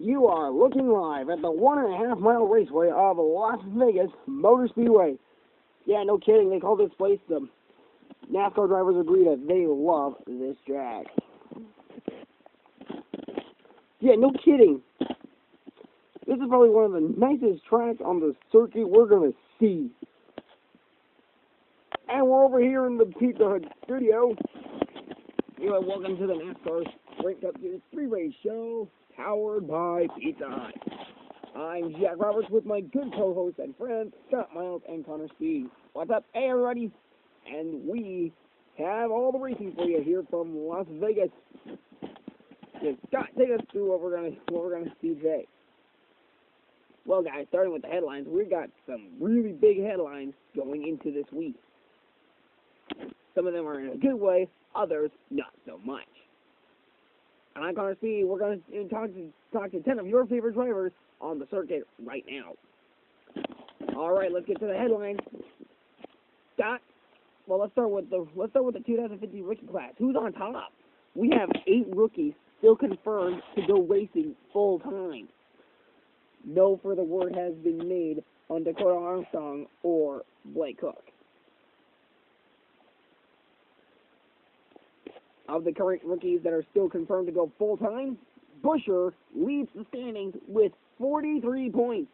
You are looking live at the 1.5 mile raceway of Las Vegas Motor Speedway. Yeah, no kidding. They call this place the NASCAR drivers agree that they love this track. Yeah, no kidding. This is probably one of the nicest tracks on the circuit we're going to see. And we're over here in the Pizza Hut studio. Anyway, welcome to the NASCAR Sprint Cup Series 3-Race Show, powered by Pizza Hut. I'm Jack Roberts with my good co-hosts and friends, Scott Miles and Connor Speed. What's up? Hey, everybody. And we have all the racing for you here from Las Vegas. So Scott, take us through what we're gonna see today. Well, guys, starting with the headlines, we got some really big headlines going into this week. Some of them are in a good way, others not so much. And I'm Connor Speed. We're going to talk to 10 of your favorite drivers on the circuit right now. All right, let's get to the headlines. Scott, well, let's start with the 2015 rookie class. Who's on top? We have 8 rookies still confirmed to go racing full time. No further word has been made on Dakota Armstrong or Blake Cook. Of the current rookies that are still confirmed to go full-time, Buescher leads the standings with 43 points.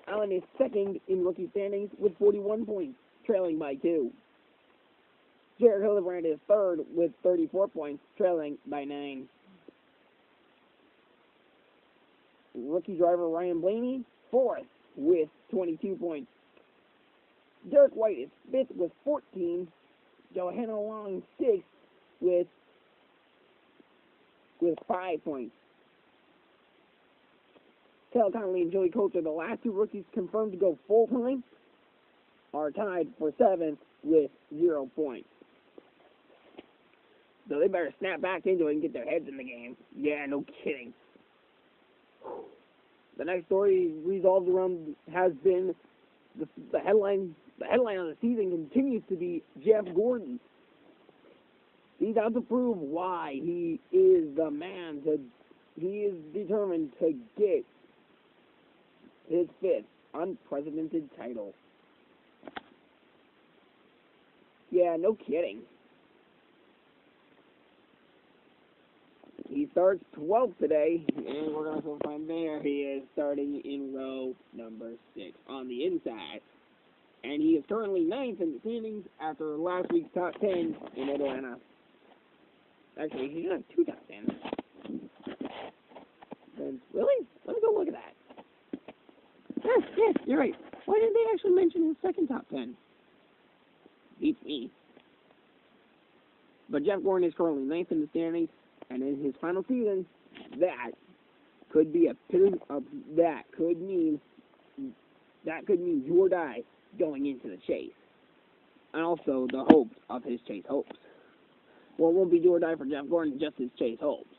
Allen is second in rookie standings with 41 points, trailing by 2. Jared Hildebrand is third with 34 points, trailing by 9. Rookie driver Ryan Blaney, fourth with 22 points. Derek White is fifth with 14. Johanna Long, 6th with 5 points. Cal Connolly and Joey Coates are the last 2 rookies confirmed to go full-time, are tied for 7th with 0 points. So they better snap back into it and get their heads in the game. Yeah, no kidding. The next story revolves around has been the headline. The headline of the season continues to be Jeff Gordon. He's out to prove why he is the man. He is determined to get his 5th unprecedented title. Yeah, no kidding. He starts 12th today, and we're going to find there he is starting in row number 6 on the inside. And he is currently 9th in the standings after last week's top 10 in Atlanta. Actually, he's got 2 top 10s. And really? Let me go look at that. Yeah, you're right. Why didn't they actually mention his second top 10? Beats me. But Jeff Gordon is currently 9th in the standings, and in his final season, that could be that could mean do or die going into the chase, and also the hopes of his chase hopes. Well, it won't be do or die for Jeff Gordon, just his chase hopes.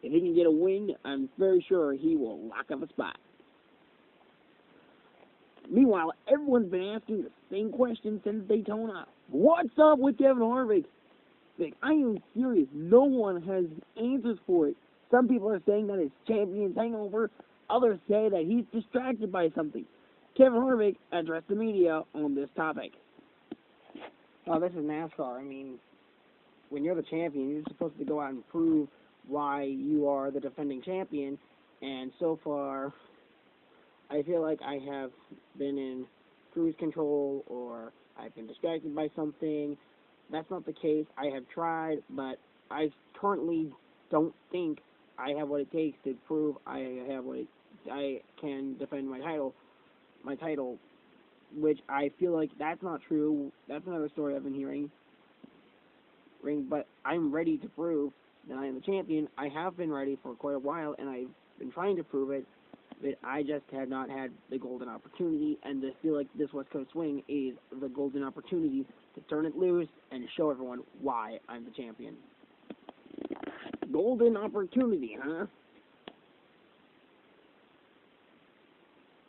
If he can get a win, I'm very sure he will lock up a spot. Meanwhile, everyone's been asking the same question since Daytona. What's up with Kevin Harvick? Like, I am serious. No one has answers for it. Some people are saying that it's champion's hangover. Others say that he's distracted by something. Kevin Harvick addressed the media on this topic. Oh, this is NASCAR. I mean, when you're the champion, you're supposed to go out and prove why you are the defending champion. And so far, I feel like I have been in cruise control or I've been distracted by something. That's not the case. I have tried, but I currently don't think I have what it takes to prove I can defend my title, which I feel like that's not true. That's another story I've been hearing. But I'm ready to prove that I am the champion. I have been ready for quite a while, and I've been trying to prove it, but I just have not had the golden opportunity, and I feel like this West Coast swing is the golden opportunity to turn it loose and show everyone why I'm the champion. Golden opportunity, huh?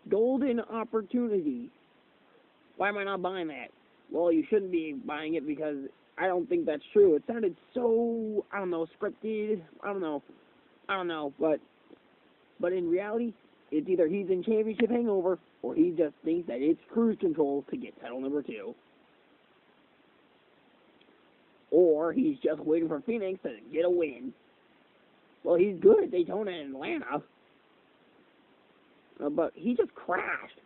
Golden opportunity. Why am I not buying that? Well, you shouldn't be buying it because I don't think that's true. It sounded so, I don't know, scripted. I don't know, but But in reality, it's either he's in championship hangover or he just thinks that it's cruise control to get title number 2. Or he's just waiting for Phoenix to get a win. Well, he's good at Daytona and Atlanta. But he just crashed.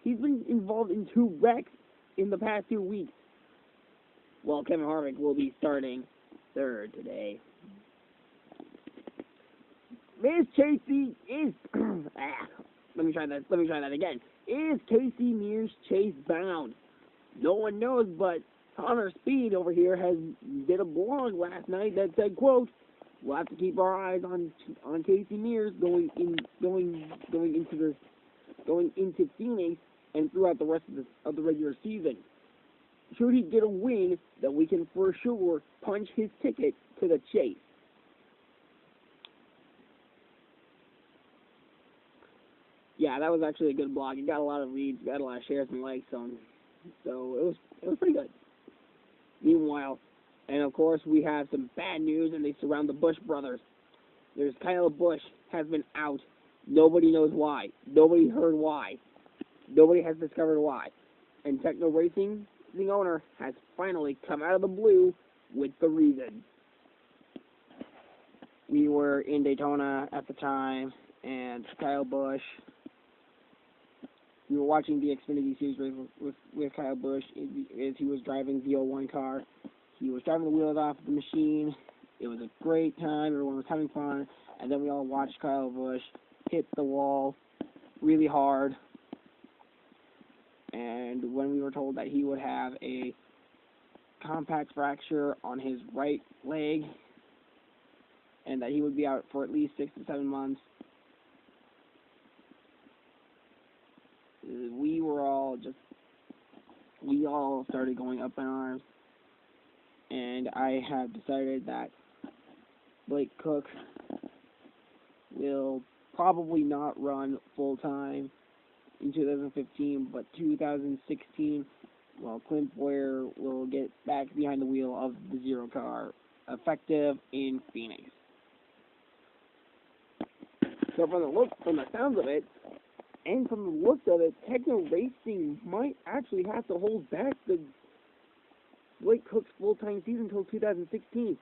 He's been involved in 2 wrecks in the past 2 weeks. Well, Kevin Harvick will be starting 3rd today. Is Casey is let me try that again. Is Casey Mears Chase bound? No one knows, but Connor Speed over here did a blog last night that said, quote, "We'll have to keep our eyes on Casey Mears going into Phoenix and throughout the rest of the regular season. Should he get a win, that we can for sure punch his ticket to the chase." Yeah, that was actually a good blog. It got a lot of reads, got a lot of shares and likes on, so it was pretty good. Meanwhile, and of course, we have some bad news, and they surround the Busch brothers. There's Kyle Busch has been out. Nobody knows why. Nobody heard why. Nobody has discovered why. And Techno Racing, the owner, has finally come out of the blue with the reason. We were in Daytona at the time, and Kyle Busch, we were watching the Xfinity Series race with Kyle Busch as he was driving the 01 car. He was driving the wheels off the machine. It was a great time. Everyone was having fun. And then we all watched Kyle Busch hit the wall really hard. And when we were told that he would have a compact fracture on his right leg and that he would be out for at least 6 to 7 months, we all started going up in arms, and I have decided that Blake Cook will probably not run full-time in 2015, but 2016, well, Clint Boyer will get back behind the wheel of the Zero car, effective in Phoenix. So from the sounds of it, and from the looks of it, Techno Racing might actually have to hold back the Blake Cook's full-time season until 2016.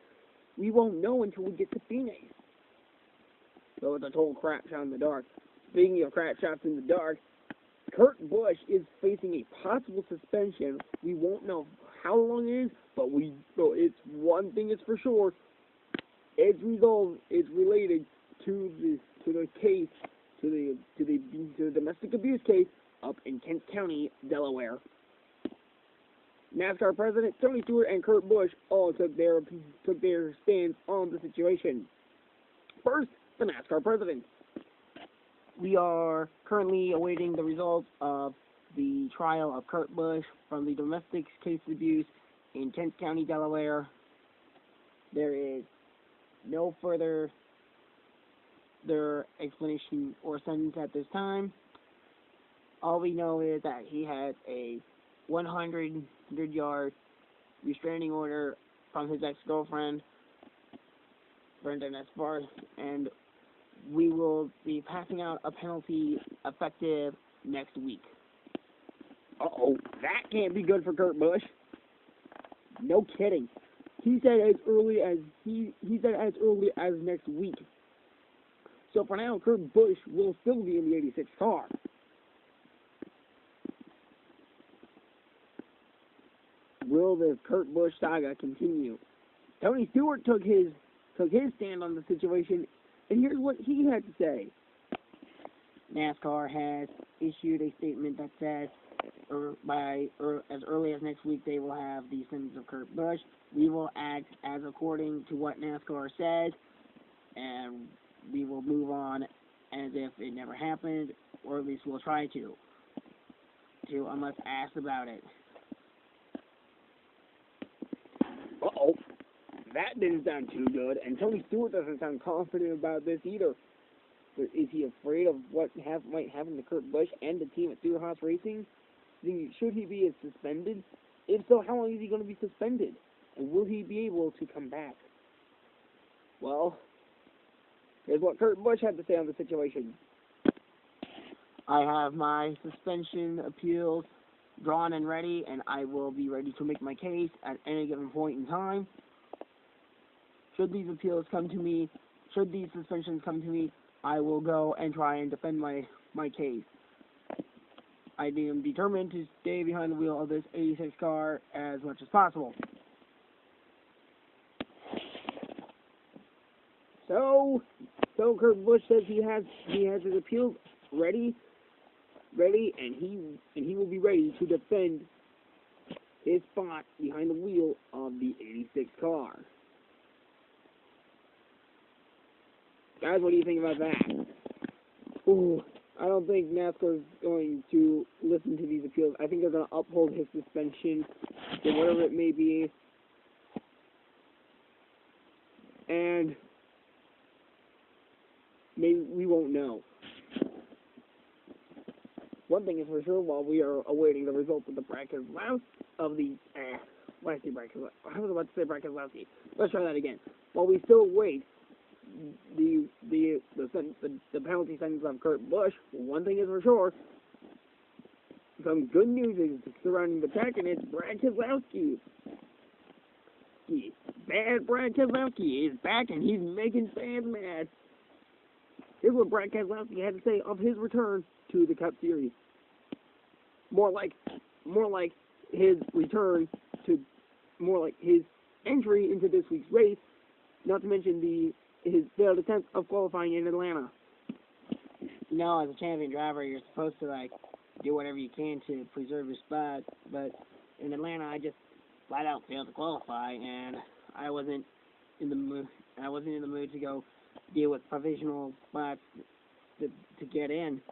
We won't know until we get to Phoenix. So it's a total crap shot in the dark. Speaking of crap shots in the dark, Kurt Busch is facing a possible suspension. We won't know how long it is, but it's one thing is for sure. Its result is related to the case. To the domestic abuse case up in Kent County, Delaware. NASCAR President Tony Stewart and Kurt Busch all took their stance on the situation. First, the NASCAR President. We are currently awaiting the results of the trial of Kurt Busch from the domestic case of abuse in Kent County, Delaware. There is no further their explanation or sentence at this time. All we know is that he had a 100-yard restraining order from his ex-girlfriend, Brenda Nesbar, and we will be passing out a penalty effective next week. Uh-oh, that can't be good for Kurt Busch. No kidding. He said as early as next week. So for now, Kurt Busch will still be in the 86 car. Will the Kurt Busch saga continue? Tony Stewart took his stand on the situation, and here's what he had to say. NASCAR has issued a statement that says as early as next week they will have the sentence of Kurt Busch. We will act as according to what NASCAR says, and we will move on as if it never happened, or at least we'll try to unless asked about it. Uh-oh. That didn't sound too good, and Tony Stewart doesn't sound confident about this either. Is he afraid of what might happen to Kurt Busch and the team at Stewart-Haas Racing? Should he be suspended? If so, how long is he going to be suspended? And will he be able to come back? Well, Here's what Kurt Busch had to say on the situation. I have my suspension appeals drawn and ready, and I will be ready to make my case at any given point in time. Should these appeals come to me, should these suspensions come to me, I will go and try and defend my case. I am determined to stay behind the wheel of this 86 car as much as possible. So Kurt Busch says he has his appeals ready, and he will be ready to defend his spot behind the wheel of the 86 car. Guys, what do you think about that? Ooh, I don't think NASCAR is going to listen to these appeals. I think they're going to uphold his suspension, or whatever it may be. And maybe we won't know. One thing is for sure, while we are awaiting the results of the bracket of the why did I say bracket? I was about to say bracket Lowski. Let's try that again. While we still wait the penalty sentence of Kurt Busch, one thing is for sure. Some good news is surrounding the track, and it's Brad Keselowski. Bad Brad Keselowski is back, and he's making fans mad. Here's what Brad Keselowski had to say of his return to the Cup Series. More like his return to, more like his entry into this week's race, not to mention his failed attempt of qualifying in Atlanta. You know, as a champion driver, you're supposed to do whatever you can to preserve your spot, but in Atlanta, I just flat out failed to qualify, and I wasn't in the mood to go deal with provisional spots to get in,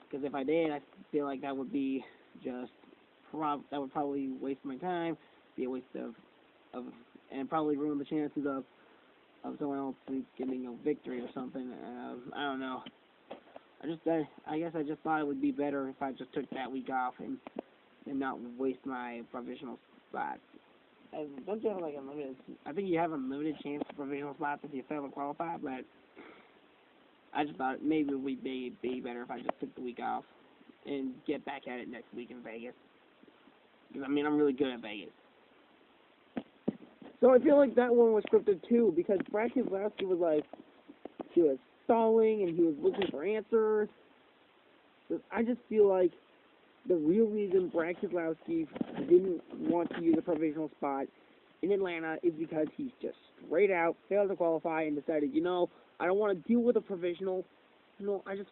because if I did, I feel like that would be that would probably waste my time, be a waste of and probably ruin the chances of someone else getting a victory or something. I don't know. I guess I just thought it would be better if I just took that week off and not waste my provisional spots. Don't you have unlimited? I think you have a limited chance for provisional spots if you fail to qualify, but I just thought maybe it would be better if I just took the week off and get back at it next week in Vegas. Because, I'm really good at Vegas. So I feel like that one was scripted too, because Brad Keselowski he was stalling and he was looking for answers. I just feel like the real reason Brad Keselowski didn't want to use a provisional spot in Atlanta is because he's just straight out failed to qualify and decided, I don't want to deal with a provisional. I just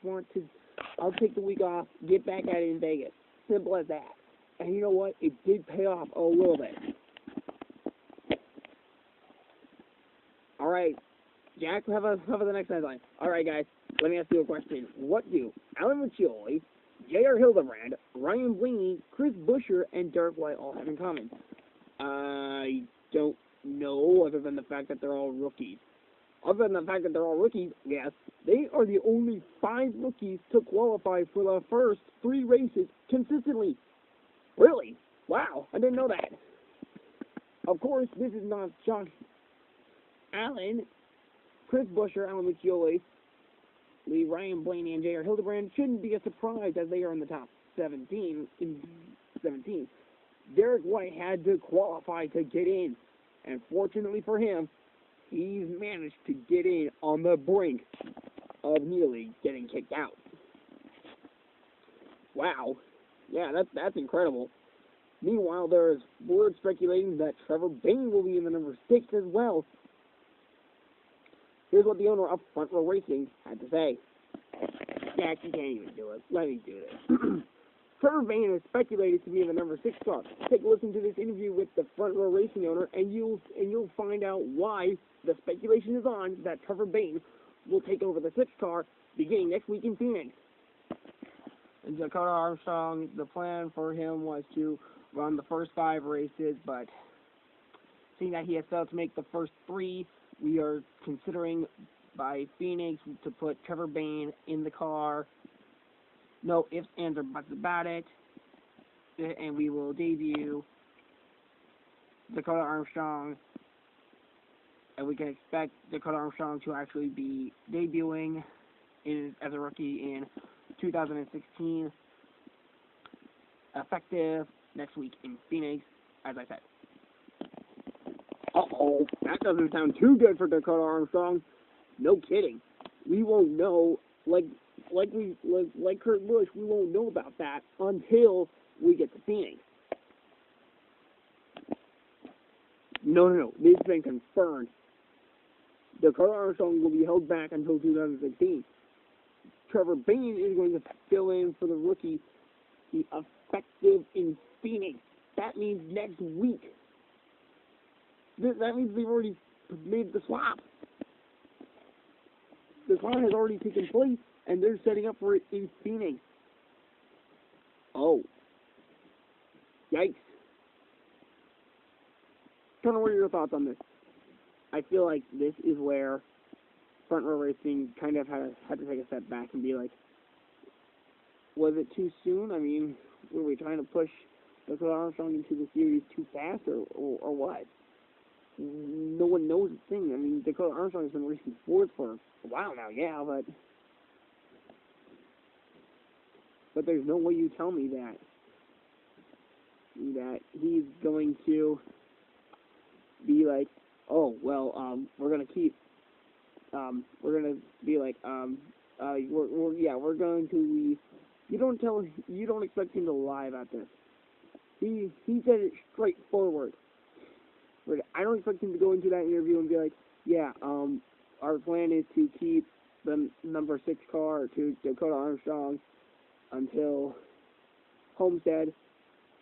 I'll take the week off, get back at it in Vegas. Simple as that. And you know what? It did pay off a little bit. All right, Jack, have the next headline. All right, guys, let me ask you a question. What do Alan Riccioli, J.R. Hildebrand, Ryan Blaney, Chris Buescher, and Derek White all have in common? I don't know, other than the fact that they're all rookies. Other than the fact that they're all rookies, yes, they are the only 5 rookies to qualify for the first 3 races consistently. Really? Wow, I didn't know that. Of course, this is not shocking. Chris Buescher, Alan Riccioli, Ryan Blaney, and J.R. Hildebrand shouldn't be a surprise as they are in the top 17. Derek White had to qualify to get in, and fortunately for him, he's managed to get in on the brink of nearly getting kicked out. Wow. Yeah, that's incredible. Meanwhile, there's word speculating that Trevor Bayne will be in the number 6 as well. Here's what the owner of Front Row Racing had to say. Jack, you can't even do it. Let me do this. Trevor Bayne is speculated to be in the number 6 car. Take a listen to this interview with the Front Row Racing owner, and you'll find out why the speculation is on that Trevor Bayne will take over the 6 car beginning next week in Phoenix. And Dakota Armstrong, the plan for him was to run the first 5 races, but seeing that he has failed to make the first 3, we are considering by Phoenix to put Trevor Bayne in the car. No ifs, ands, or buts about it. And we will debut Dakota Armstrong and we can expect Dakota Armstrong to actually be debuting as a rookie in 2016, effective next week in Phoenix, as I said. Uh-oh, that doesn't sound too good for Dakota Armstrong. No kidding. We won't know, like Kurt Busch, we won't know about that until we get to Phoenix. No. This has been confirmed. Dakota Armstrong will be held back until 2016. Trevor Bayne is going to fill in for the rookie, the effective in Phoenix. That means next week. That means they've already made the swap. The swap has already taken place, and they're setting up for it in Phoenix. Oh. Yikes. Connor, what are your thoughts on this? I feel like this is where Front Row Racing kind of had to take a step back and be like, was it too soon? I mean, were we trying to push Dakota Armstrong into the series too fast, or what? No one knows a thing. I mean, Dakota Armstrong has been racing Fords for a while now, yeah, but there's no way you tell me that he's going to be like, oh, well, we're gonna keep, we're gonna be like, we're going to. You don't expect him to lie about this. He said it straightforward. But I don't expect him to go into that interview and be like, yeah, our plan is to keep the number 6 car to Dakota Armstrong until Homestead,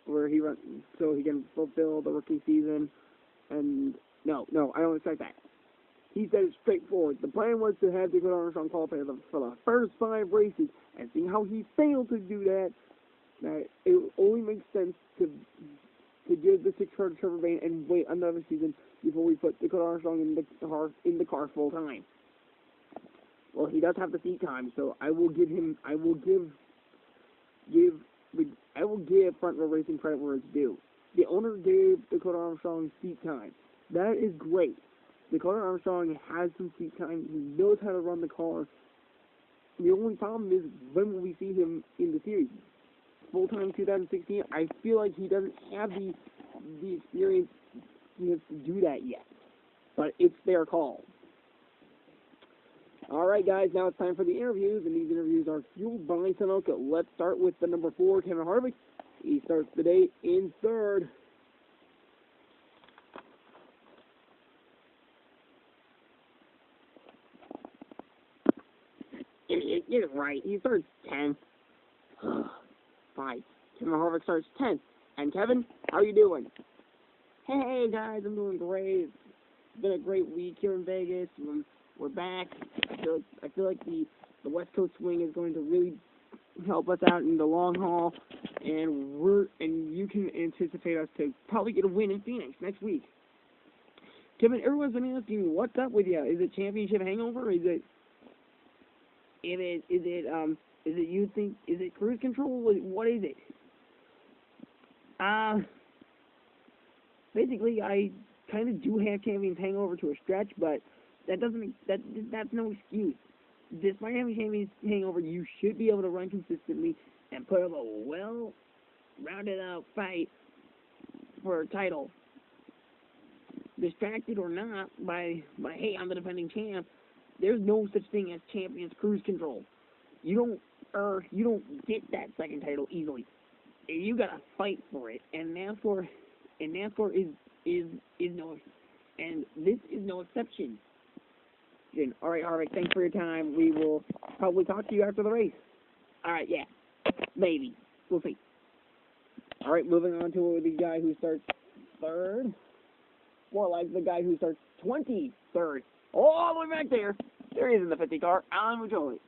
where he runs, so he can fulfill the rookie season. And no, I don't expect that. He said it straightforward. The plan was to have Dakota Armstrong qualify for the first 5 races, and seeing how he failed to do that, that it only makes sense to give the 6 car to Trevor Bayne and wait another season before we put Dakota Armstrong in the car full time. Well, he does have the seat time, so I will give Front Row Racing credit where it's due. The owner gave Dakota Armstrong seat time. That is great. Dakota Armstrong has some seat time. He knows how to run the car. The only problem is, when will we see him in the series? Full-time 2016, I feel like he doesn't have the experience to do that yet. But it's their call. Alright, guys, now it's time for the interviews, and these interviews are fueled by Sunoco. Let's start with the number 4, Kevin Harvick. He starts the day in 3rd. You're right, he starts 10th. Fine. Kevin Harvick starts 10th. And Kevin, how are you doing? Hey guys, I'm doing great. It's been a great week here in Vegas. We're back. I feel like the West Coast swing is going to really help us out in the long haul, and you can anticipate us to probably get a win in Phoenix next week. Kevin, everyone's been asking me, what's up with you? Is it championship hangover? Is it you think, is it cruise control? What is it? Basically, I kind of do have Champions hangover to a stretch, but that's no excuse. Despite having Champions hangover, you should be able to run consistently and put up a well-rounded out fight for a title. Distracted or not by hey, I'm the defending champ, there's no such thing as Champions cruise control. You don't get that second title easily. You gotta fight for it, and NASCAR is no, and this is no exception. All right, Harvick, thanks for your time. We will probably talk to you after the race. All right, yeah, maybe. We'll see. All right, moving on to the guy who starts 3rd. More like the guy who starts 23rd. All the way back there. There he is in the 50 car. Alan Mujoli.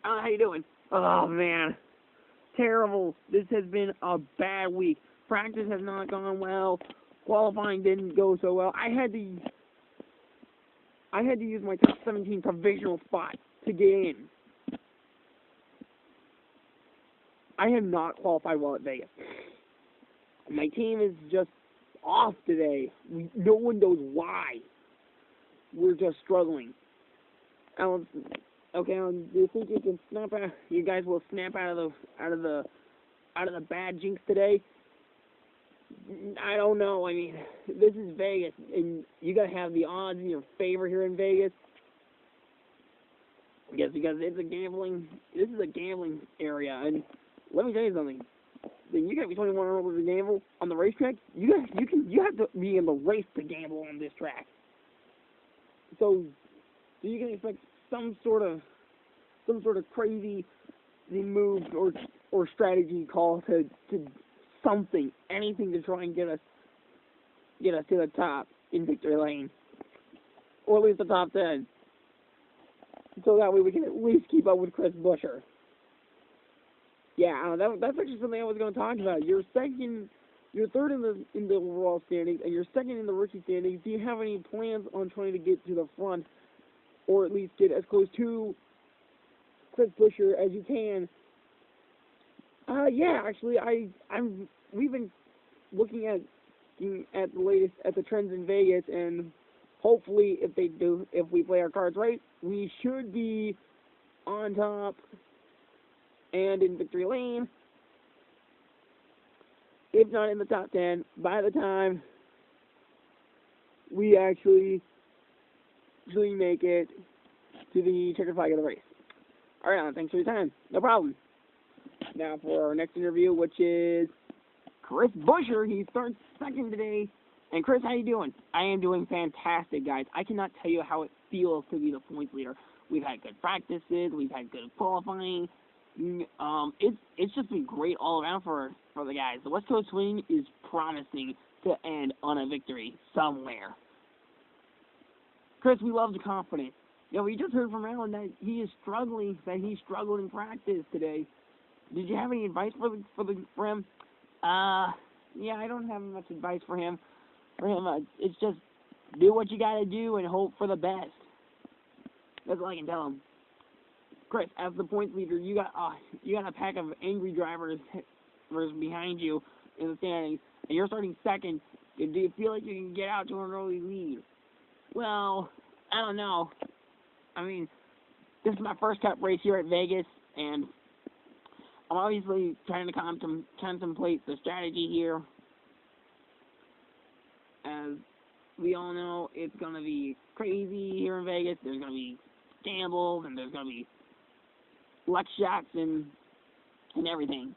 Alan, how you doing? Oh, man. Terrible. This has been a bad week. Practice has not gone well. Qualifying didn't go so well. I had to use my top 17 provisional spot to get in. I have not qualified well at Vegas. My team is just off today. No one knows why. we're just struggling. Alan, okay, Alan, do you think you can snap out? You guys will snap out of the bad jinx today? I don't know. I mean, this is Vegas, and you gotta have the odds in your favor here in Vegas. Yes, because it's a gambling. This is a gambling area, and let me tell you something. You gotta be 21 or older to gamble on the racetrack. You have to be in the race to gamble on this track. So you can expect some sort of crazy move or strategy call to something, anything to try and get us to the top in victory lane, or at least the top 10. So that way we can at least keep up with Chris Buescher. Yeah, that's actually something I was going to talk about. You're third in the overall standings, and you're second in the rookie standings. Do you have any plans on trying to get to the front, or at least get as close to Chris Buescher as you can? Yeah, actually, we've been looking at the latest at the trends in Vegas, and hopefully, if we play our cards right, we should be on top and in victory lane, if not in the top 10, by the time we actually make it to the checkered flag of the race. All right, Alan, thanks for your time. No problem. Now for our next interview, which is Chris Buescher. He starts second today. And Chris, how you doing? I am doing fantastic, guys. I cannot tell you how it feels to be the points leader. We've had good practices. We've had good qualifying. It's just been great all around for the guys. The West Coast swing is promising to end on a victory somewhere. Chris, we love the confidence. You know, we just heard from Alan that he struggled in practice today. Did you have any advice for him? Yeah, I don't have much advice for him. It's just do what you gotta do and hope for the best. That's all I can tell him. Chris, as the points leader, you got a pack of angry drivers behind you in the standings, and you're starting second. Do you feel like you can get out to an early lead? Well, I don't know. I mean, this is my first Cup race here at Vegas, and I'm obviously trying to contemplate the strategy here. As we all know, it's going to be crazy here in Vegas. There's going to be gambles, and there's going to be luck shots and everything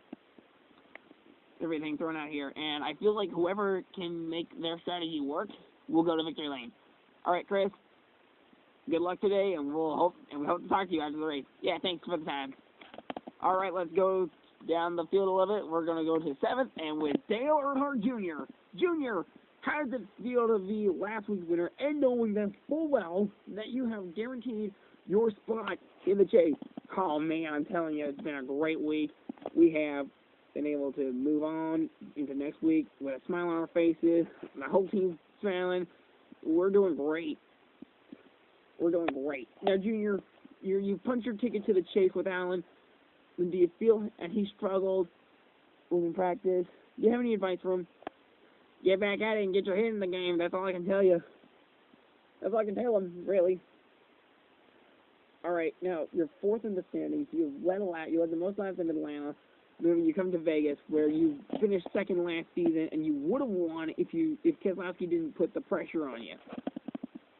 thrown out here. And I feel like whoever can make their strategy work will go to victory lane. All right, Chris. Good luck today, and we hope to talk to you after the race. Yeah, thanks for the time. All right, let's go down the field a little bit. We're going to go to 7th, and with Dale Earnhardt Jr. Jr., how does it feel to be last week's winner and knowing that full well that you have guaranteed your spot in the chase? Oh, man, I'm telling you, it's been a great week. We have been able to move on into next week with a smile on our faces. My whole team's smiling. We're doing great. Now, Junior, you punched your ticket to the chase with Alan. Do you feel that he struggled in practice? Do you have any advice for him? Get back at it and get your head in the game. That's all I can tell you. That's all I can tell him, really. All right, now, you're 4th in the standings. You led the most laps in Atlanta. Then you come to Vegas, where you finished 2nd last season, and you would have won if Keselowski didn't put the pressure on you.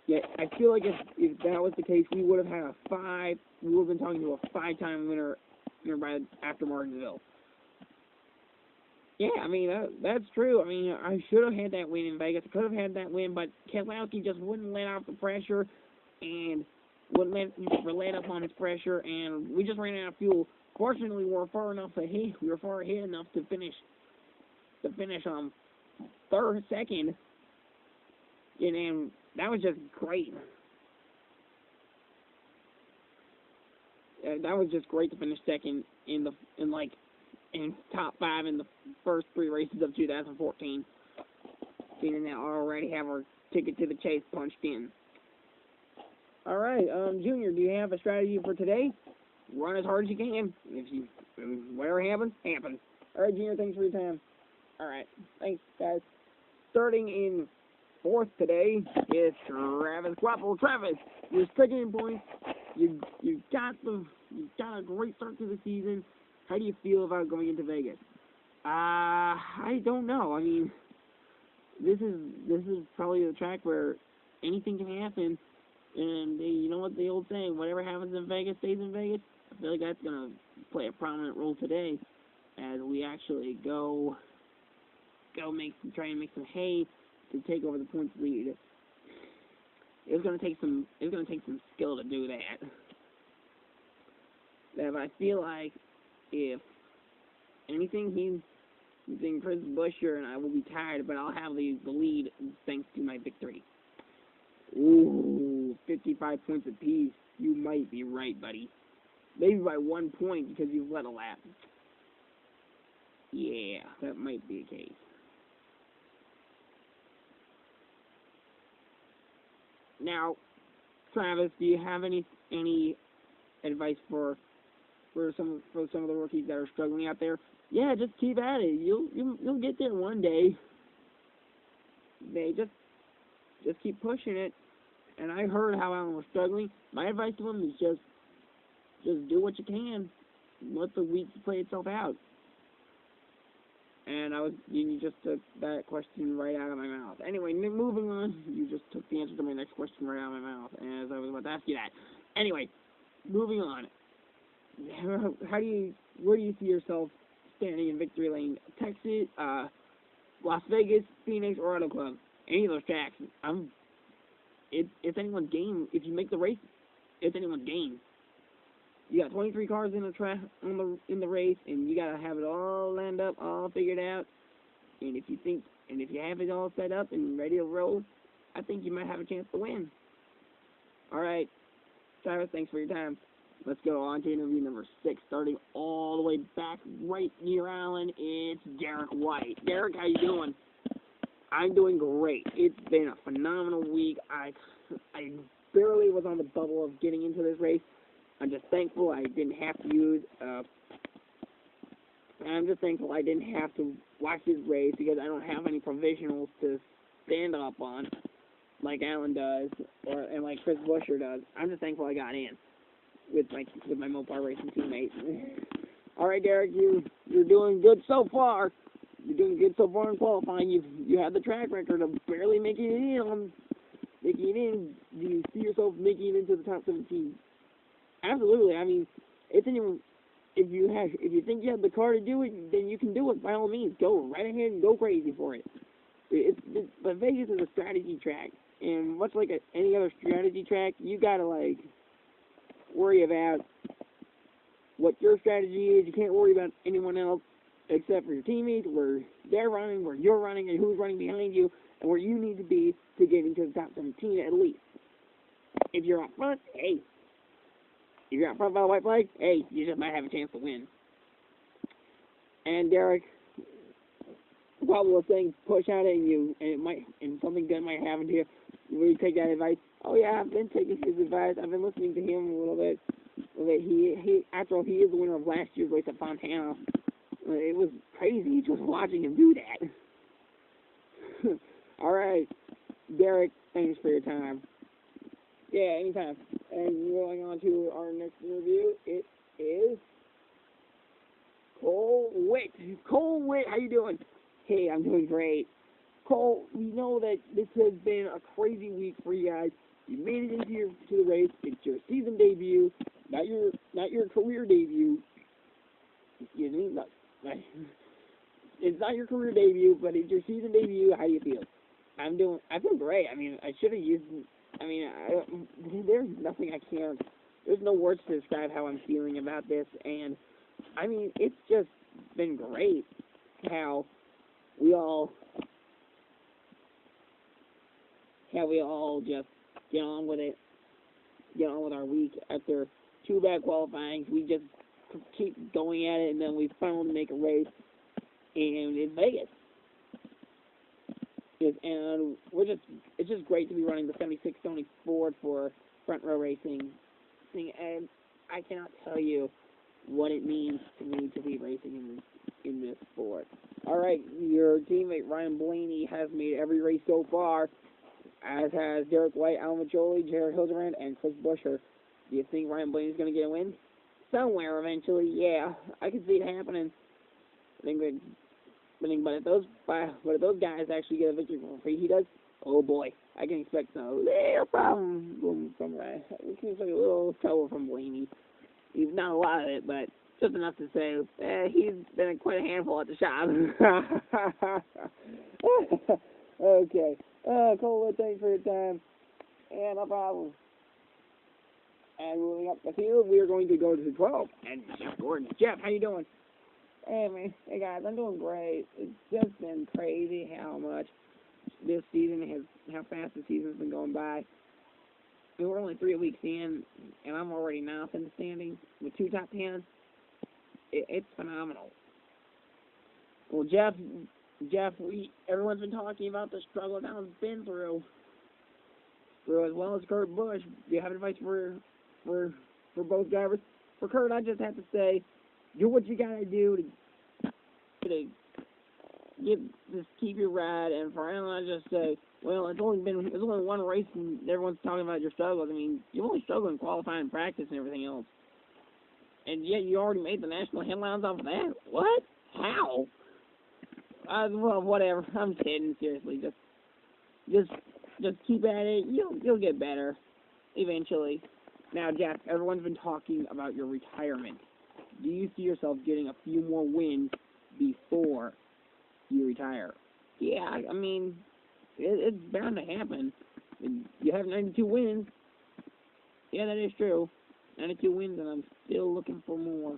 Yeah, I feel like if that was the case, we would have had we would have been talking to a 5-time winner after Martinsville. Yeah, I mean, that's true. I mean, I should have had that win in Vegas. I could have had that win, but Keselowski just wouldn't let off the pressure and wouldn't let up on his pressure, and we just ran out of fuel. Fortunately, we were far ahead enough to finish second, and that was just great. That was just great to finish second in top 5 in the first 3 races of 2014. Seeing that I already have our ticket to the chase punched in. All right, Junior, do you have a strategy for today? Run as hard as you can. Whatever happens, happens. All right, Junior, thanks for your time. All right, thanks, guys. Starting in fourth today is Travis Quapple. Travis, you're second in points. You got a great start to the season. How do you feel about going into Vegas? I don't know. I mean, this is probably the track where anything can happen. And you know what the old saying, whatever happens in Vegas stays in Vegas? I feel like that's going to play a prominent role today as we actually try and make some hay to take over the points lead. It's going to take some skill to do that. But I feel like if anything, Chris Buescher and I will be tired, but I'll have the lead thanks to my victory. Ooh, 55 points apiece. You might be right, buddy. Maybe by 1 point because you've led a lap. Yeah, that might be the case. Now, Travis, do you have any advice for some of the rookies that are struggling out there? Yeah, just keep at it. You'll get there one day. They just keep pushing it. And I heard how Alan was struggling. My advice to him is just do what you can. Let the week play itself out. And you just took that question right out of my mouth. Anyway, moving on. You just took the answer to my next question right out of my mouth, as I was about to ask you that. Anyway, moving on. Where do you see yourself standing in victory lane? Texas, Las Vegas, Phoenix, or Auto Club? Any of those tracks. It's anyone's game. If you make the race, it's anyone's game. You got 23 cars in the race, and you gotta have it all lined up, all figured out. And if you have it all set up and ready to roll, I think you might have a chance to win. All right, Travis, thanks for your time. Let's go on to interview number 6, starting all the way back right near Allen. It's Derek White. Derek, how you doing? I'm doing great. It's been a phenomenal week. I barely was on the bubble of getting into this race. I'm just thankful I didn't have to watch this race because I don't have any provisionals to stand up on like Alan does and like Chris Buescher does. I'm just thankful I got in with my Mopar racing teammates. All right, Derek, you're doing good so far. You're doing good so far in qualifying. You have the track record of barely making it in. Do you see yourself making it into the top 17? Absolutely. I mean, it's anyone. If you think you have the car to do it, then you can do it. By all means, go right ahead and go crazy for it. But Vegas is a strategy track, and much like any other strategy track, you gotta worry about what your strategy is. You can't worry about anyone else except for your teammates, where they're running, where you're running, and who's running behind you, and where you need to be to get into the top 17 at least. If you're up front, hey. If you're out front by the white flag, hey, you just might have a chance to win. And Derek, probably was saying push at it, and something good might happen to you. Will you take that advice? Oh yeah, I've been taking his advice. I've been listening to him a little bit. He after all, he is the winner of last year's race at Fontana. It was crazy just watching him do that. All right, Derek, thanks for your time. Yeah, anytime. And going on to our next interview, it is Cole Witt. Cole Witt, how you doing? Hey, I'm doing great. Cole, we know that this has been a crazy week for you guys. You made it into the race. It's your season debut, not your career debut. Excuse me. It's not your career debut, but it's your season debut. How do you feel? I feel great. I mean, I should have used. There's nothing there's no words to describe how I'm feeling about this, and I mean, it's just been great how we all just get on with it, get on with our week. After 2 bad qualifying, we just keep going at it, and then we finally make a race in Vegas. And it's just great to be running the 76 Tony Ford for front row racing, and I cannot tell you what it means to me to be racing in this sport. All right, your teammate Ryan Blaney has made every race so far, as has Derek White, Alan Majoli, Jared Hildebrand, and Chris Buescher. Do you think Ryan Blaney's going to get a win? Somewhere eventually, yeah. I can see it happening. But if those guys actually get a victory for he does, oh boy, I can expect a little problem from we can expect a little trouble from Blaney. He's not a lot of it, but just enough to say he's been quite a handful at the shop. Okay. Cole, thanks for your time. Yeah, no problem. And moving up the field, we are going to go to 12. And Jeff Gordon. Jeff, how you doing? Hey, man. Hey, guys, I'm doing great. It's just been crazy how much this season how fast the season's been going by. We're only 3 weeks in, and I'm already ninth in the standings with 2 top 10s. It's phenomenal. Well, Jeff, everyone's been talking about the struggle Alan's been through, as well as Kurt Busch. Do you have advice for both drivers? For Kurt, I just have to say, do what you gotta do to keep your ride. And for Alan, I just say, well, it's only one race, and everyone's talking about your struggles. I mean, you only struggled in qualifying and practice and everything else, and yet you already made the national headlines off of that. What? How? Well, whatever. I'm kidding. Seriously, just keep at it. You'll get better eventually. Now, Jack, everyone's been talking about your retirement. Do you see yourself getting a few more wins before you retire? Yeah, I mean, it's bound to happen. You have 92 wins. Yeah, that is true. 92 wins, and I'm still looking for more.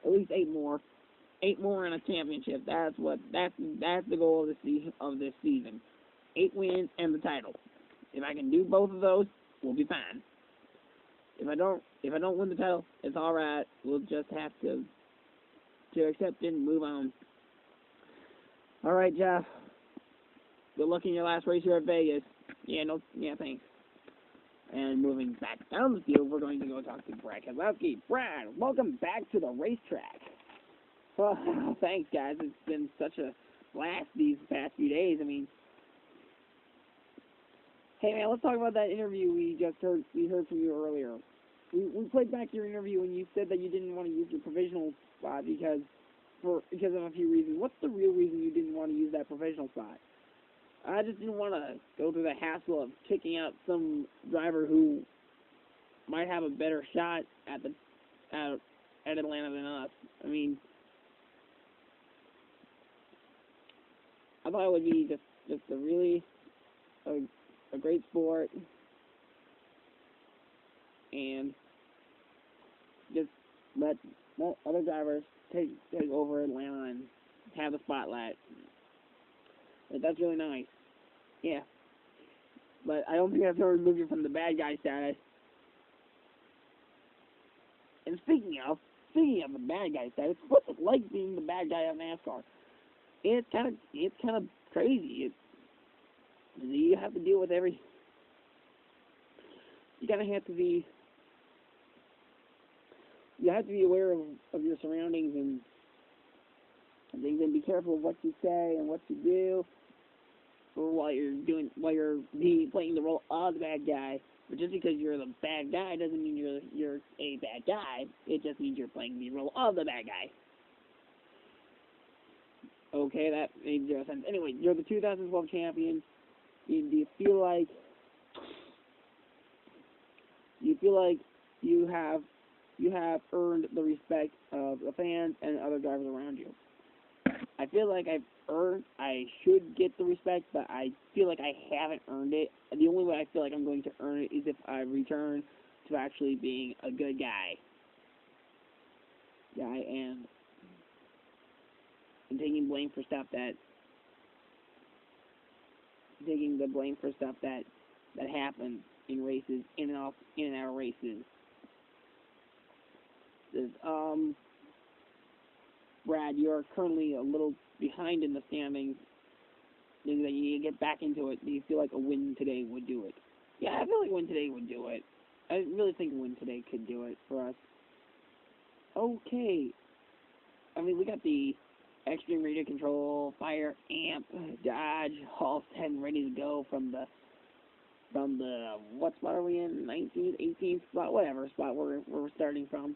At least 8 more. 8 more in a championship. That's the goal of this season. 8 wins and the title. If I can do both of those, we'll be fine. If I don't win the title, it's all right. We'll just have to accept it and move on. All right, Jeff. Good luck in your last race here at Vegas. Yeah, thanks. And moving back down the field, we're going to go talk to Brad Keselowski. Brad, welcome back to the racetrack. Well, thanks, guys. It's been such a blast these past few days. I mean, hey, man, let's talk about that interview we heard from you earlier. We played back your interview, and you said that you didn't want to use your provisional spot because of a few reasons. What's the real reason you didn't want to use that provisional spot? I just didn't want to go through the hassle of kicking out some driver who might have a better shot at Atlanta than us. I mean, I thought it would be just a really a great sport, and just let other drivers take over Atlanta and have the spotlight. That's really nice. Yeah. But I don't think that's going to remove you from the bad guy status. And speaking of the bad guy status, what's it like being the bad guy of NASCAR? It's kind of crazy. You have to deal with you have to be aware of your surroundings and things, and be careful of what you say and what you do while you're playing the role of the bad guy. But just because you're the bad guy doesn't mean you're a bad guy. It just means you're playing the role of the bad guy. Okay, that made zero sense. Anyway, you're the 2012 champion. Do you feel like you have earned the respect of the fans and other drivers around you? I feel like I should get the respect, but I feel like I haven't earned it. The only way I feel like I'm going to earn it is if I return to actually being a good guy. And taking the blame for stuff that happens in races, in and out of races. Brad, you're currently a little behind in the standings. You need to get back into it. Do you feel like a win today would do it? Yeah, I feel like a win today would do it. I really think a win today could do it for us. Okay. I mean, we got the extreme radio control, fire, amp, dodge, all set and ready to go from the what spot are we in? 19th, 18th spot, whatever spot we're starting from.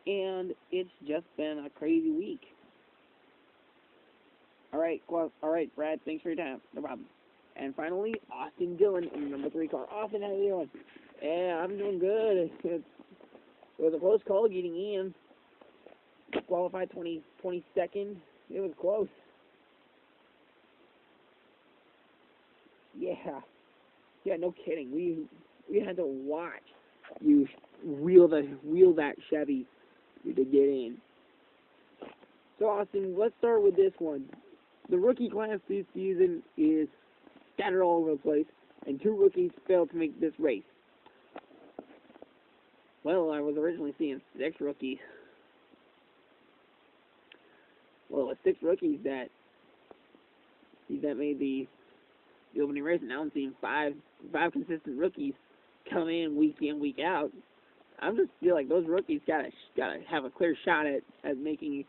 And it's just been a crazy week. All right, Brad, thanks for your time. No problem. And finally, Austin Dillon in the number 3 car. Austin, how you doing? Yeah, I'm doing good. It was a close call getting in. Qualified 22nd. It was close. Yeah, no kidding. We had to watch you wheel that Chevy to get in. So Austin, let's start with this one. The rookie class this season is scattered all over the place, and 2 rookies failed to make this race. Well, I was originally seeing 6 rookies. Well, with 6 rookies that made the opening race, and now I'm seeing five consistent rookies come in, week out. I just feel like those rookies gotta have a clear shot at making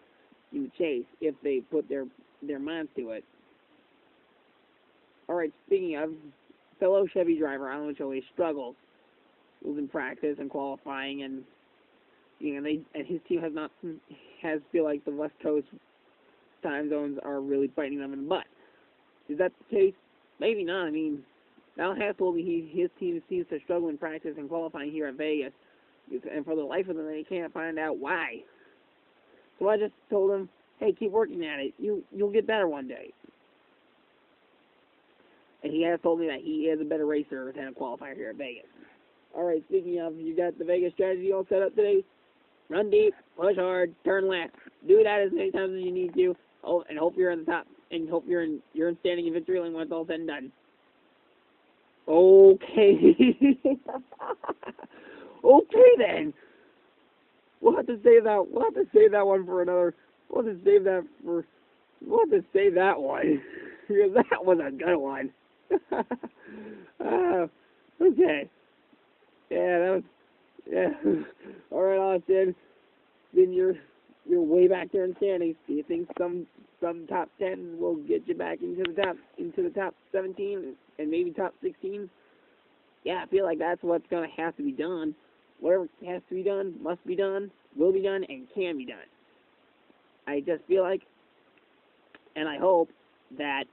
the chase if they put their minds to it. All right, speaking of, fellow Chevy driver Alan Joey struggles in practice and qualifying, and his team has feel like the West Coast time zones are really biting them in the butt. Is that the case? Maybe not. I mean, Alan has told me his team seems to struggle in practice and qualifying here at Vegas, and for the life of them, they can't find out why. So I just told him, hey, keep working at it. You'll get better one day. And he has told me that he is a better racer than a qualifier here at Vegas. All right, speaking of, you got the Vegas strategy all set up today. Run deep, push hard, turn left. Do that as many times as you need to. Oh, and hope you're in the top. And hope you're in standing in victory lane when it's all said and done. Okay. Okay then. We'll have to save that one for another. We'll have to save that one because that was a good one. Okay. Yeah, that was. Yeah. All right, Austin. Then you're way back there in standings. Do you think some top 10 will get you back into the top 17 and maybe top 16? Yeah, I feel like that's what's gonna have to be done. Whatever has to be done, must be done, will be done, and can be done. I just feel like, and I hope that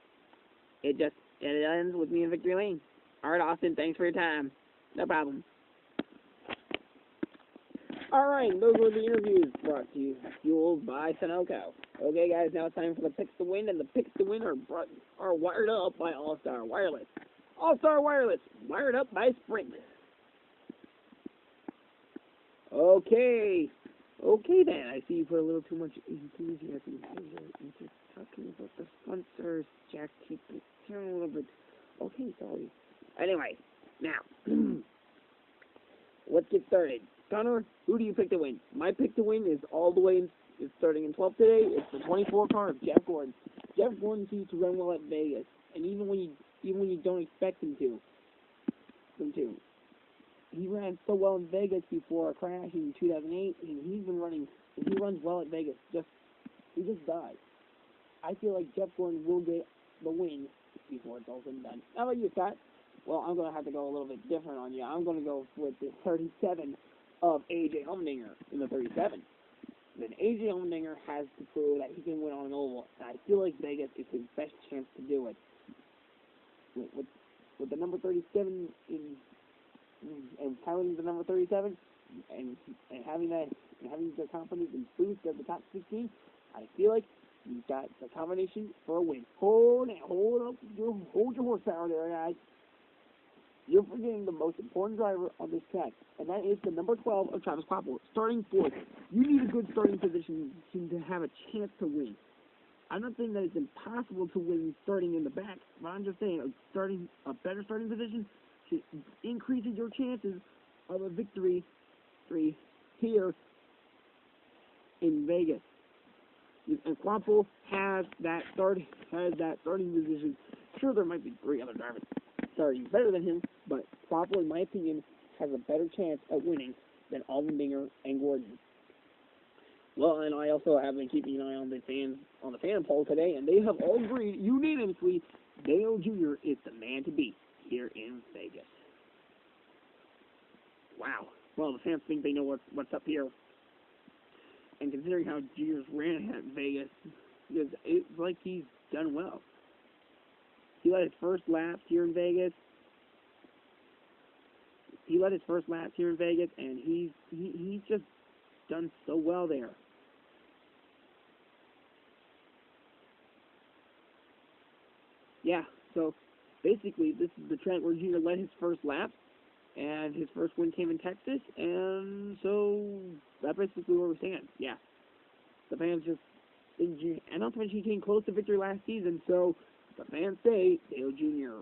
it ends with me in victory lane. All right, Austin, thanks for your time. No problem. All right, those were the interviews brought to you, fueled by Sunoco. Okay, guys, now it's time for the picks to win, and the picks to win are wired up by All-Star Wireless. All-Star Wireless, wired up by Sprint. Okay then. I see you put a little too much enthusiasm into talking about the sponsors. Jack, keep it down a little bit. Okay, sorry. Anyway, now, let's get started. Connor, who do you pick to win? My pick to win is all the way it's starting in 12th today. It's the 24 car of Jeff Gordon. Jeff Gordon seems to run well at Vegas, and even when you don't expect him to. He ran so well in Vegas before a crash in 2008, and he's been running. And he runs well at Vegas. He just died. I feel like Jeff Gordon will get the win before it's all said and done. How about you, Scott? Well, I'm gonna have to go a little bit different on you. I'm gonna go with the 37 of AJ Allmendinger in the 37. Then AJ Allmendinger has to prove that he can win on an oval. And I feel like Vegas is his best chance to do it. With the number 37 and piloting the number 37 and having the confidence and boost at the top 16, I feel like you've got the combination for a win. Hold your horsepower there, guys. You're forgetting the most important driver on this track, and that is the number 12 of Travis Popple, starting 4th. You need a good starting position to have a chance to win. I'm not saying that it's impossible to win starting in the back, but I'm just saying a better starting position increases your chances of a victory here in Vegas. And Quampo has that starting position. Sure, there might be 3 other drivers starting better than him, but Quampo, in my opinion, has a better chance at winning than Allmendinger and Gordon. Well, and I also have been keeping an eye on the fan poll today, and they have all agreed unanimously Dale Jr. is the man to beat here in Vegas. Wow. Well, the fans think they know what's up here. And considering how Jr.'s ran at Vegas, it's like he's done well. He led his first laps here in Vegas. And he's just done so well there. Yeah, so basically this is the trend where Jr. led his first lap, and his first win came in Texas, and so that's basically where we stand. Yeah, the fans just think Jr. And not to mention he came close to victory last season, so the fans say Dale Jr.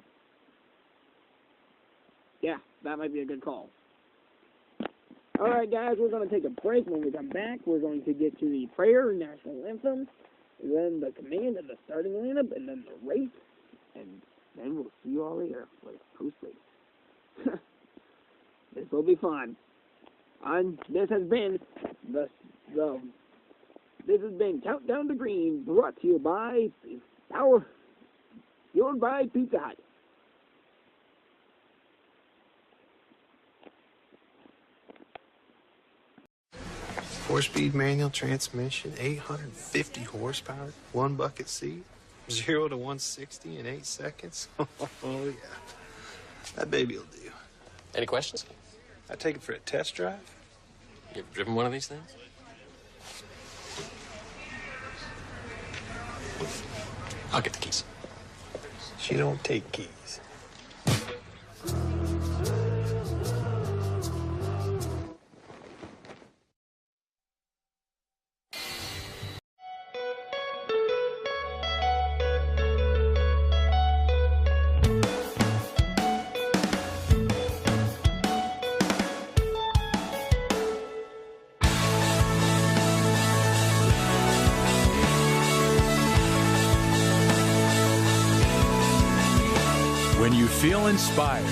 Yeah, that might be a good call. All right, guys, we're going to take a break. When we come back, we're going to get to the prayer, national anthem, then the command of the starting lineup, and then the race, and then we'll see you all later with post-race. This will be fun. This has been Countdown to Green, brought to you by fueled by Pizza Hut. 4-speed manual transmission, 850 horsepower, 1 bucket seat, 0 to 160 in 8 seconds. Oh, yeah. That baby will do. Any questions? I take it for a test drive. You ever driven one of these things? I'll get the keys. She don't take keys. When you feel inspired,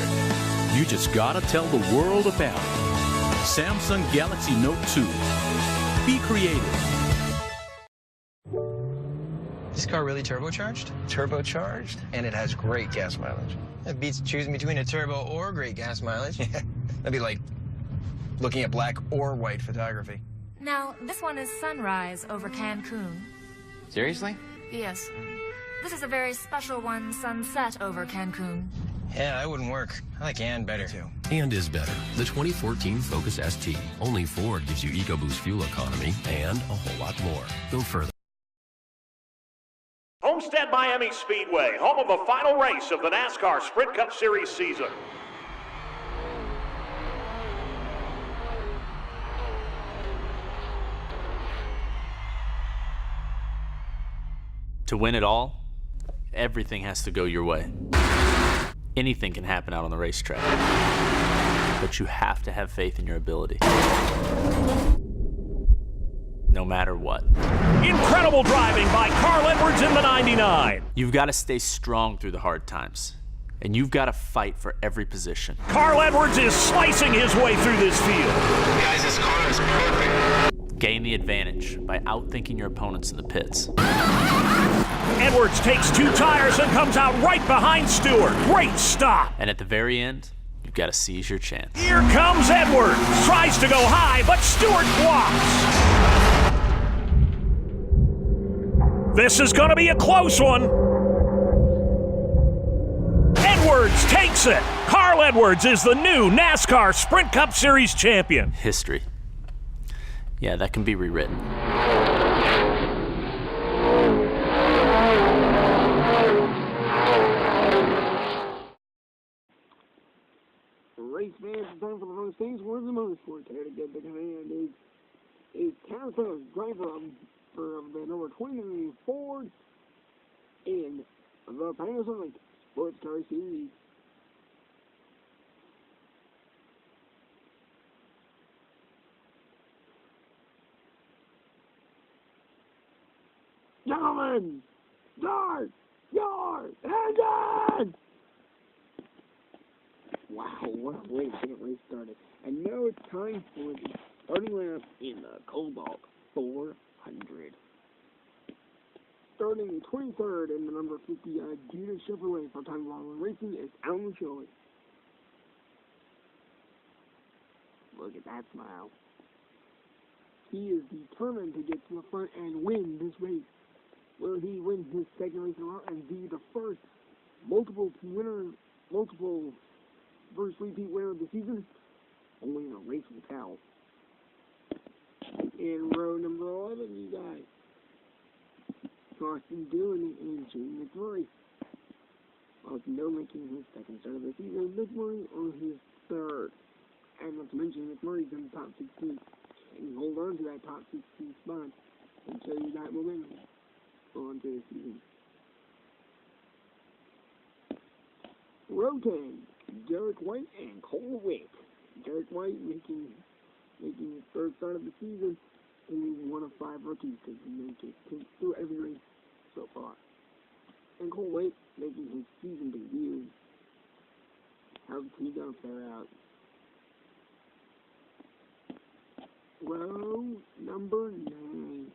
you just gotta tell the world about it. Samsung Galaxy Note 2. Be creative. This car really turbocharged? Turbocharged, and it has great gas mileage. That beats choosing between a turbo or great gas mileage. That'd be like looking at black or white photography. Now, this one is sunrise over Cancun. Seriously? Yes. This is a very special one, sunset over Cancun. Yeah, that wouldn't work. I like and better, too. And is better. The 2014 Focus ST. Only Ford gives you EcoBoost fuel economy and a whole lot more. Go further. Homestead Miami Speedway, home of the final race of the NASCAR Sprint Cup Series season. To win it all, everything has to go your way. Anything can happen out on the racetrack, but you have to have faith in your ability. No matter what. Incredible driving by Carl Edwards in the 99. You've got to stay strong through the hard times, and you've got to fight for every position. Carl Edwards is slicing his way through this field. Guys, this car is perfect. Gain the advantage by outthinking your opponents in the pits. Edwards takes 2 tires and comes out right behind Stewart. Great stop. And at the very end, you've got to seize your chance. Here comes Edwards. Tries to go high, but Stewart blocks. This is going to be a close one. Edwards takes it. Carl Edwards is the new NASCAR Sprint Cup Series champion. History. Yeah, that can be rewritten. Race fans, it's time for the first things. Where's the motorsport there to get the command? Is Carousel driver for the number 20 Ford in the Panasonic Sports Car Series. Gentlemen, start your engine! Wow, what a way to get a race started. And now it's time for the starting lineup in the Kobalt. 400. Starting 23rd in the number 50 Judah Chevrolet for Time Long Racing is Alan Shirley. Look at that smile. He is determined to get to the front and win this race. Will he win his second race in a row and be the first multiple first repeat winner of the season? Only in a race will tell. In row number 11, you guys, Austin Dillon and Shane McMurray. Austin Dillon making his second start of the season, McMurray on his third. And not to mention, McMurray's in the top 16. Can you hold on to that top 16 spot and show you that momentum on to the season? Row 10, Derek White and Cole Wick. Derek White making his third start of the season. Only one of 5 rookies to make it through every race so far. And Cole Wick making his season debut. How's he gonna fare out? Row number 9,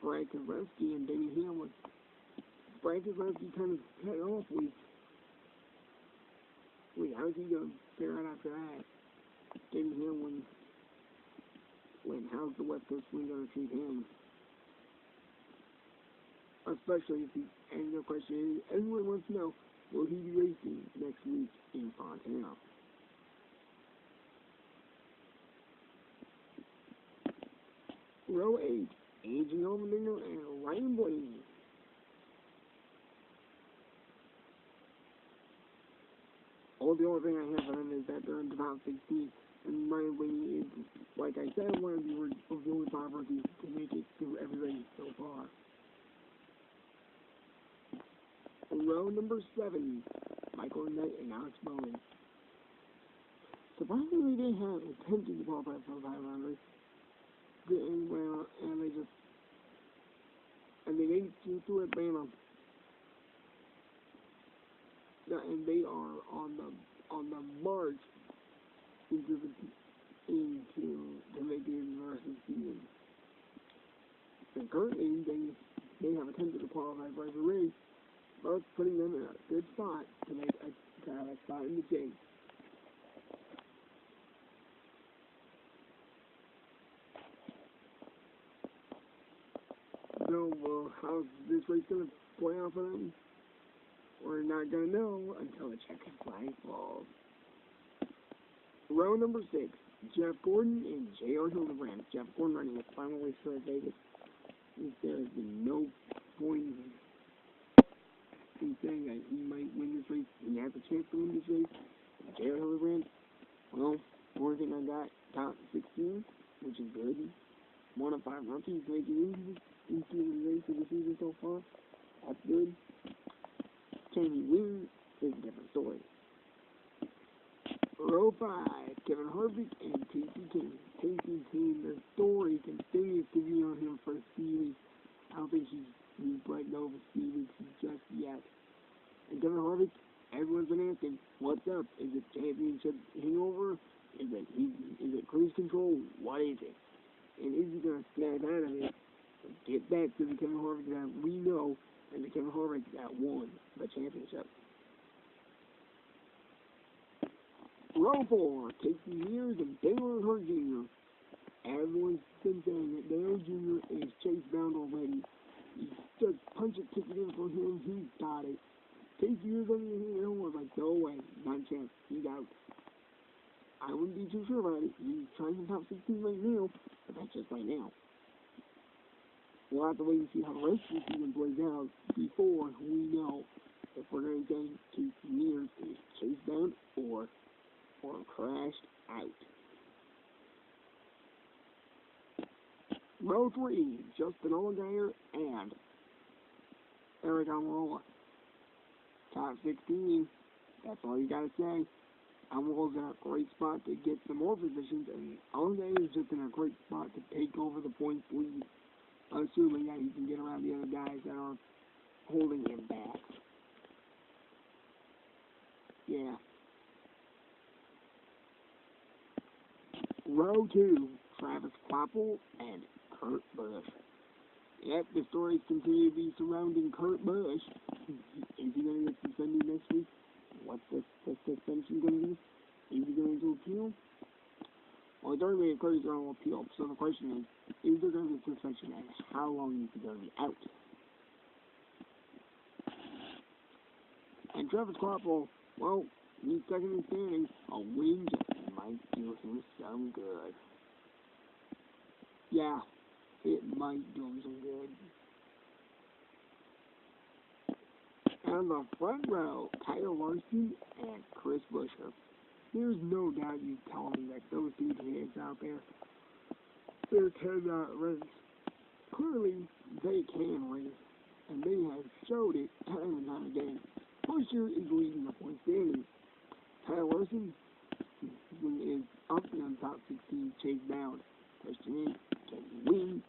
Brad Keselowski and Denny Hamlin. Brad Keselowski kind of cut off with. Wait, how's he going to fare out after that? Denny Hamlin. How's the West Coast Swing going to treat him? Especially if he, and the question is, everyone wants to know, will he be racing next week in Fontana? Row 8, Aging Allmendinger and Ryan Blaney. The only thing I have for them is that they're in the top 16, and Ryan Blaney is, like I said, one of the only 5 rookies to make it through every race so far. Row number 7, Michael Knight and Alex Bowman. Surprisingly, they have attempted to qualify for the 500. And they made it through Atlanta. And they are on the march to make it in the rest of the season. And currently they have attempted to qualify for every race, but putting them in a good spot to have a spot in the chase. So how's this race gonna play out for them? We're not going to know until the checkered flag falls. Row number 6, Jeff Gordon and J.R. Hildebrand. Jeff Gordon running his final race for Vegas. There has been no point in saying that he might win this race. He has a chance to win this race. J.R. Hildebrand, well, one thing I got, top 16, which is good. 1 of 5 rookies making into the race of the season so far. That's good. Can he win is a different story. Row 5, Kevin Harvick and Casey Kane. Casey Kane, the story continues to be on him for Speed Weeks. I don't think he's breaking over Speed Weeks just yet. And Kevin Harvick, everyone's been asking, what's up? Is it championship hangover? Is it cruise control? What is it? And is he going to snap out of it and get back to the Kevin Harvick that we know and the Kevin Harvick that won the championship? Row 4, Casey Mears and Dale Earnhardt Jr. Everyone's been saying that Dale Jr. is chase bound already. You just punch a ticket in for him, he's got it. Casey Mears on the other hand was like, no way, not a chance, he's out. I wouldn't be too sure about it. He's trying to top 16 right now, but that's just right now. We'll have to wait and see how the rest of the season plays out before we know if we're going to say Casey Mears is chase bound or crashed out. Row 3, Justin Allgaier and Eric Almirola. Top 16, that's all you gotta say. Almirola's in a great spot to get some more positions, and Allgaier is just in a great spot to take over the points lead, assuming that he can get around the other guys that are holding him back. Yeah. Row 2, Travis Quapple and Kurt Busch. Yep, the stories continue to be surrounding Kurt Busch. Is he going to get suspended next week? What's the suspension going to be? Is he going to appeal? Well, it's already made clear he's going to appeal. So the question is there going to be a suspension and how long is he going to be out? And Travis Quapple, well, he's second in standings. A win just might do him some good. Yeah, it might do him some good. And the front row, Kyle Larson and Chris Buescher. There's no doubt you tell me that those two kids out there, they cannot race. Clearly, they can race, and they have showed it time and time again. Buescher is leading the point standings. Kyle Larson is up in the top 16, chase bound. Question is, can he win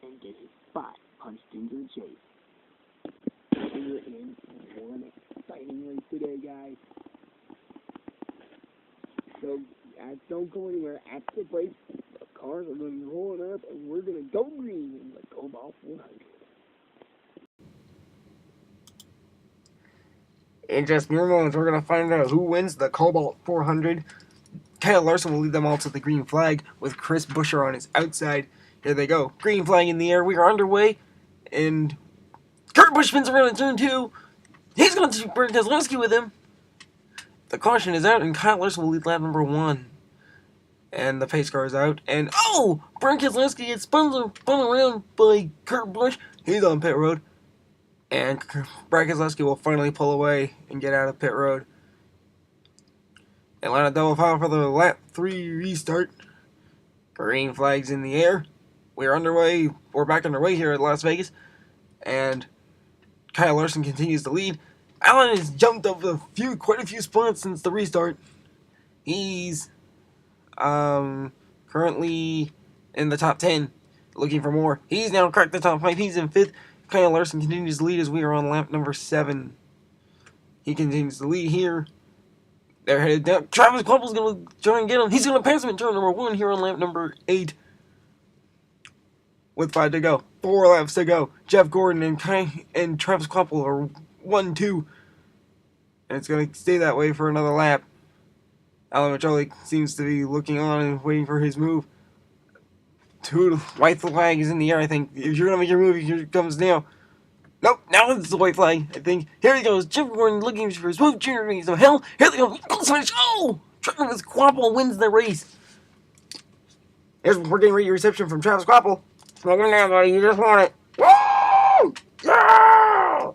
and get his spot punched into the chase? We're in for an exciting race today, guys. So, don't go anywhere. At the break, the cars are going to be rolling up, and we're going to go green in the Kobalt 400. In just mere moments, we're going to find out who wins the Kobalt 400. Kyle Larson will lead them all to the green flag with Chris Buescher on his outside. Here they go. Green flag in the air. We are underway. And Kurt Busch spins around in turn 2. He's going to bring Keselowski with him. The caution is out, and Kyle Larson will lead lap number 1. And the pace car is out. And, oh! Brent Keselowski gets spun around by Kurt Busch. He's on pit road. And Brent Keselowski will finally pull away and get out of pit road. Atlanta double foul for the lap 3 restart. Green flags in the air. We're underway. We're back underway here at Las Vegas. And Kyle Larson continues to lead. Allen has jumped up quite a few spots since the restart. He's currently in the top 10, looking for more. He's now cracked the top 5. He's in 5th. Kyle Larson continues to lead as we are on lap number 7. He continues to lead here. They're headed down. Travis Quapple's going to try and get him. He's going to pass him in turn number 1 here on lap number 8. With 5 to go. 4 laps to go. Jeff Gordon and Travis Quapple are 1-2. And it's going to stay that way for another lap. Alan Micheli seems to be looking on and waiting for his move. White flag is in the air, I think. If you're going to make your move, here it comes now. Nope, now it's the white flag, I think. Here he goes. Jeff Gordon looking for his move. Junior rings of hell. Here they go. Oh! Travis Quapple wins the race. We're getting ready reception from Travis Quapple. Smoking down, buddy. You just want it. Woo! Yeah!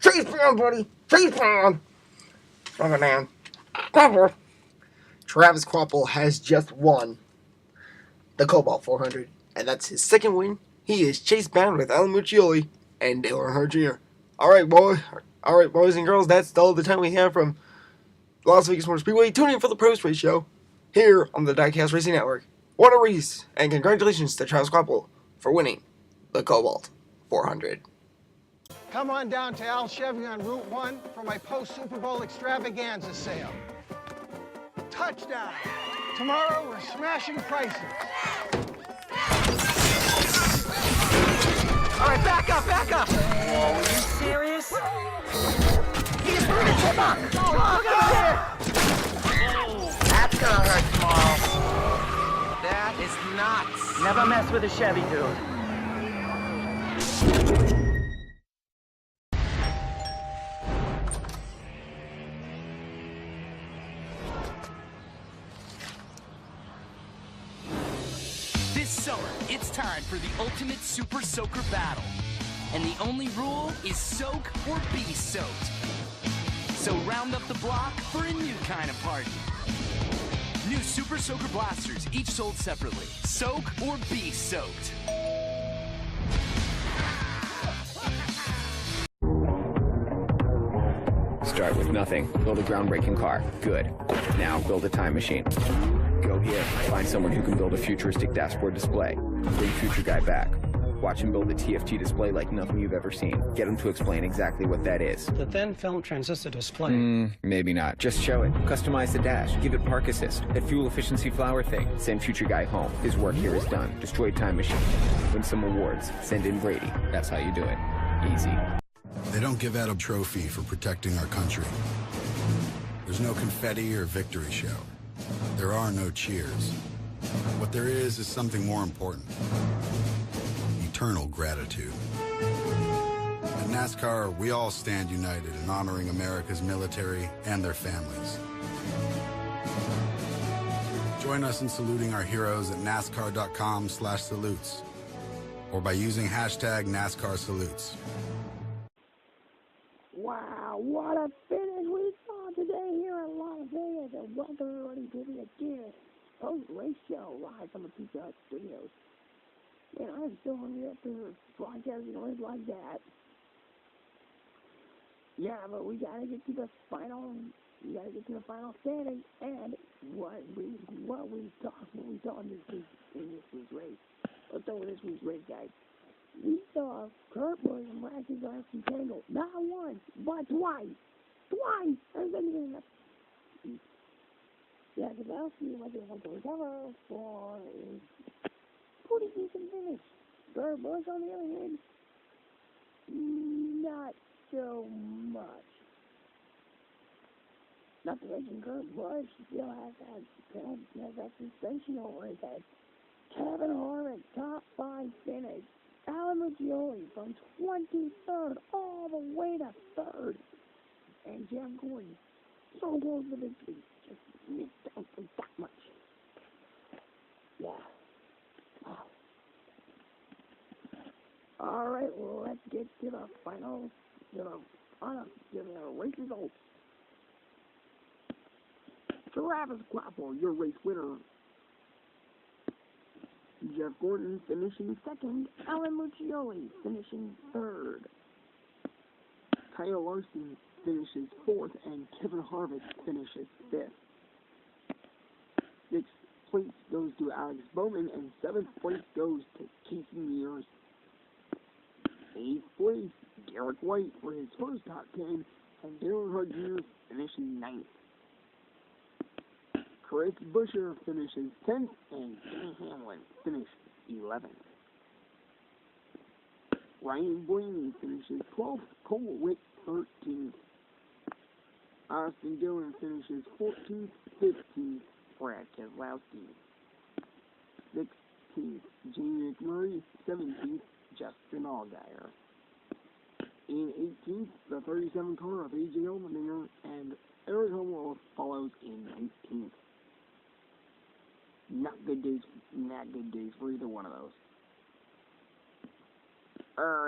Chase down, buddy. Chase down. Smoking down. Quapple. Travis Quapple has just won the Kobalt 400, and that's his second win. He is chase bound with Alan Muccioli and Dale Earnhardt Jr. All right, boys and girls, that's all the time we have from Las Vegas Motor Speedway. Tune in for the post-race show here on the Diecast Racing Network. What a race, and congratulations to Travis Quapple for winning the Kobalt 400. Come on down to Al Chevy on Route 1 for my post-Super Bowl extravaganza sale. Touchdown! Tomorrow we're smashing prices. All right, back up, back up. Whoa, are you serious? He just threw the tip up. Oh, look at this. That's gonna hurt tomorrow. That is nuts. Never mess with a Chevy, dude. It's time for the ultimate Super Soaker battle. And the only rule is soak or be soaked. So round up the block for a new kind of party. New Super Soaker blasters, each sold separately. Soak or be soaked. Start with nothing. Build a groundbreaking car. Good. Now build a time machine. Go here. Find someone who can build a futuristic dashboard display. Bring Future Guy back. Watch him build a TFT display like nothing you've ever seen. Get him to explain exactly what that is. The thin film transistor display. Maybe not. Just show it. Customize the dash. Give it park assist. That fuel efficiency flower thing. Send future guy home. His work here is done. Destroy time machine. Win some awards. Send in Brady. That's how you do it. Easy. They don't give out a trophy for protecting our country. There's no confetti or victory shower. There are no cheers. What there is something more important. Eternal gratitude. At NASCAR, we all stand united in honoring America's military and their families. Join us in saluting our heroes at NASCAR.com/salutes or by using hashtag NASCAR salutes. Wow, what a finish we saw today here in Las Vegas, and welcome everybody to the again post-race show live from the Pizza Hut Studios. Man, I'm so hungry after broadcasting a race like that. Yeah, but we gotta get to the final standing, and what we saw in this week's race. Let's start with this week's race, guys. We saw Kurt Busch and Braxton Garrison tangle not once, but twice. Yeah, Kobalt was able to recover for a pretty decent finish. Kurt Busch, on the other hand, not so much. Not to mention Kurt Busch still has that suspension over his head. Kevin Harvick, top 5 finish. Alan Muccioli from 23rd all the way to 3rd. And Jeff Gordon, so close to victory, just missed out for that much. Yeah. Wow. Alright, well, let's get to the final, to the race results. Travis Clapple, your race winner. Jeff Gordon finishing 2nd, Alan Muccioli finishing 3rd. Kyle Larson finishes 4th, and Kevin Harvick finishes 5th. 6th place goes to Alex Bowman, and 7th place goes to Casey Mears. 8th place, Garrett White for his first top 10, and Darren Hart Jr. finishing 9th. Chris Buescher finishes 10th, and Kenny Hamlin finished 11th. Ryan Blaney finishes 12th, Cole Witt 13th. Austin Dillon finishes 14th, 15th, Brad Keselowski. 16th, Jamie McMurray, 17th, Justin Allgaier. In 18th, the 37 car of AJ Allmendinger, and Eric Humboldt follows in 19th. Not good days for either one of those.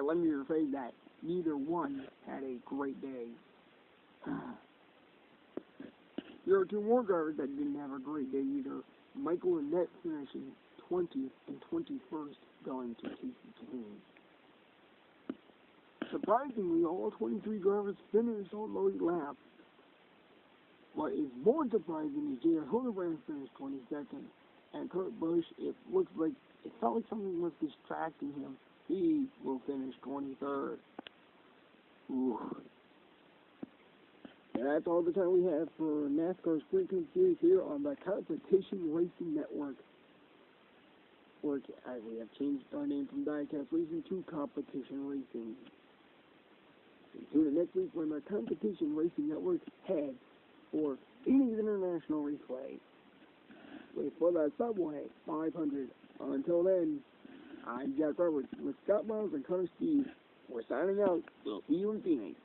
Let me rephrase that. Neither one had a great day. There are 2 more drivers that didn't have a great day either. Michael Annett finishing 20th and 21st, going to Casey Kane. Surprisingly, all 23 drivers finished on the lap. What is more surprising is J.R. Hildebrand finished 22nd. And Kurt Busch, it felt like something was distracting him. He will finish 23rd. Ooh. And that's all the time we have for NASCAR Sprint Cup Series here on the Competition Racing Network. We have changed our name from Diecast Racing to Competition Racing. Tune in next week when the Competition Racing Network heads for Phoenix International Raceway. Wait for the Subway 500. Until then, I'm Jack Roberts with Scott Miles and Connor Steve. We're signing out. We'll see you in Phoenix.